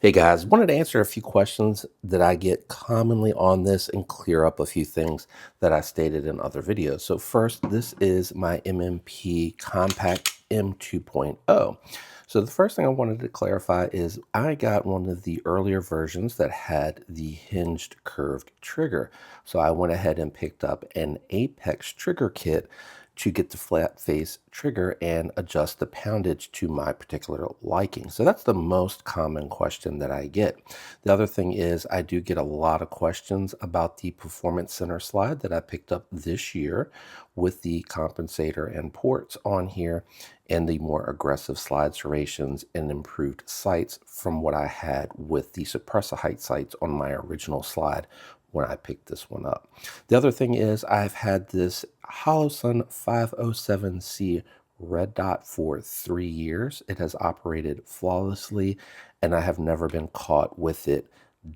Hey guys, wanted to answer a few questions that I get commonly on this and clear up a few things that I stated in other videos. So first, this is my M&P Compact M2.0. So the first thing I wanted to clarify is I got one of the earlier versions that had the hinged curved trigger. So I went ahead and picked up an Apex trigger kit to get the flat face trigger and adjust the poundage to my particular liking. So that's the most common question that I get. The other thing is I do get a lot of questions about the Performance Center slide that I picked up this year with the compensator and ports on here and the more aggressive slide serrations and improved sights from what I had with the suppressor height sights on my original slide when I picked this one up. The other thing is I've had this Holosun 507C red dot for 3 years. It has operated flawlessly and I have never been caught with it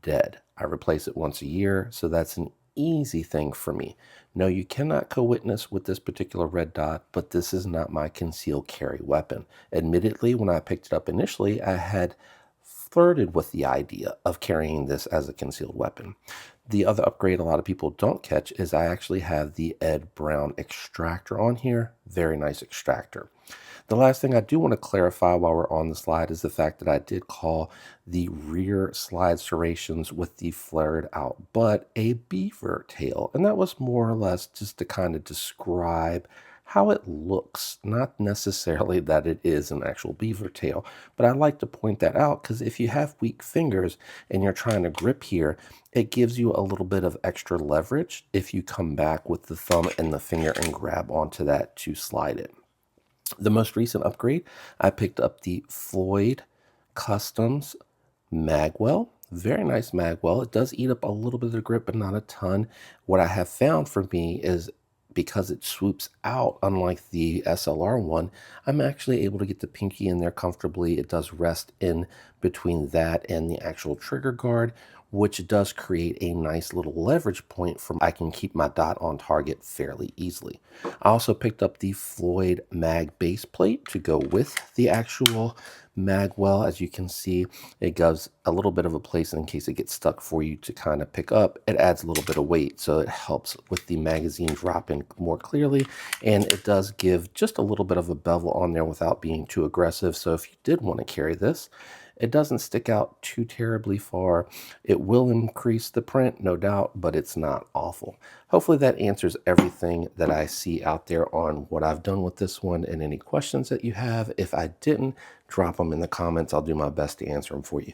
dead. I replace it once a year, so that's an easy thing for me. No, you cannot co-witness with this particular red dot, but this is not my concealed carry weapon. Admittedly, when I picked it up initially, I had flirted with the idea of carrying this as a concealed weapon. The other upgrade a lot of people don't catch is I actually have the Ed Brown extractor on here. Very nice extractor. The last thing I do want to clarify while we're on the slide is the fact that I did call the rear slide serrations with the flared out butt a beaver tail. And that was more or less just to kind of describe how it looks, not necessarily that it is an actual beaver tail. But I like to point that out because if you have weak fingers and you're trying to grip here, it gives you a little bit of extra leverage if you come back with the thumb and the finger and grab onto that to slide it. The most recent upgrade, I picked up the Floyd Customs magwell. Very nice magwell. It does eat up a little bit of the grip, but not a ton. What I have found for me is because it swoops out, unlike the SLR one, I'm actually able to get the pinky in there comfortably. It does rest in between that and the actual trigger guard, which does create a nice little leverage point from I can keep my dot on target fairly easily. I also picked up the Floyd mag base plate to go with the actual magwell. As you can see, it gives a little bit of a place in case it gets stuck for you to kind of pick up. It adds a little bit of weight, so it helps with the magazine dropping more clearly, and it does give just a little bit of a bevel on there without being too aggressive. So if you did want to carry this, it doesn't stick out too terribly far. It will increase the print, no doubt, but it's not awful. Hopefully that answers everything that I see out there on what I've done with this one and any questions that you have. If I didn't, drop them in the comments. I'll do my best to answer them for you.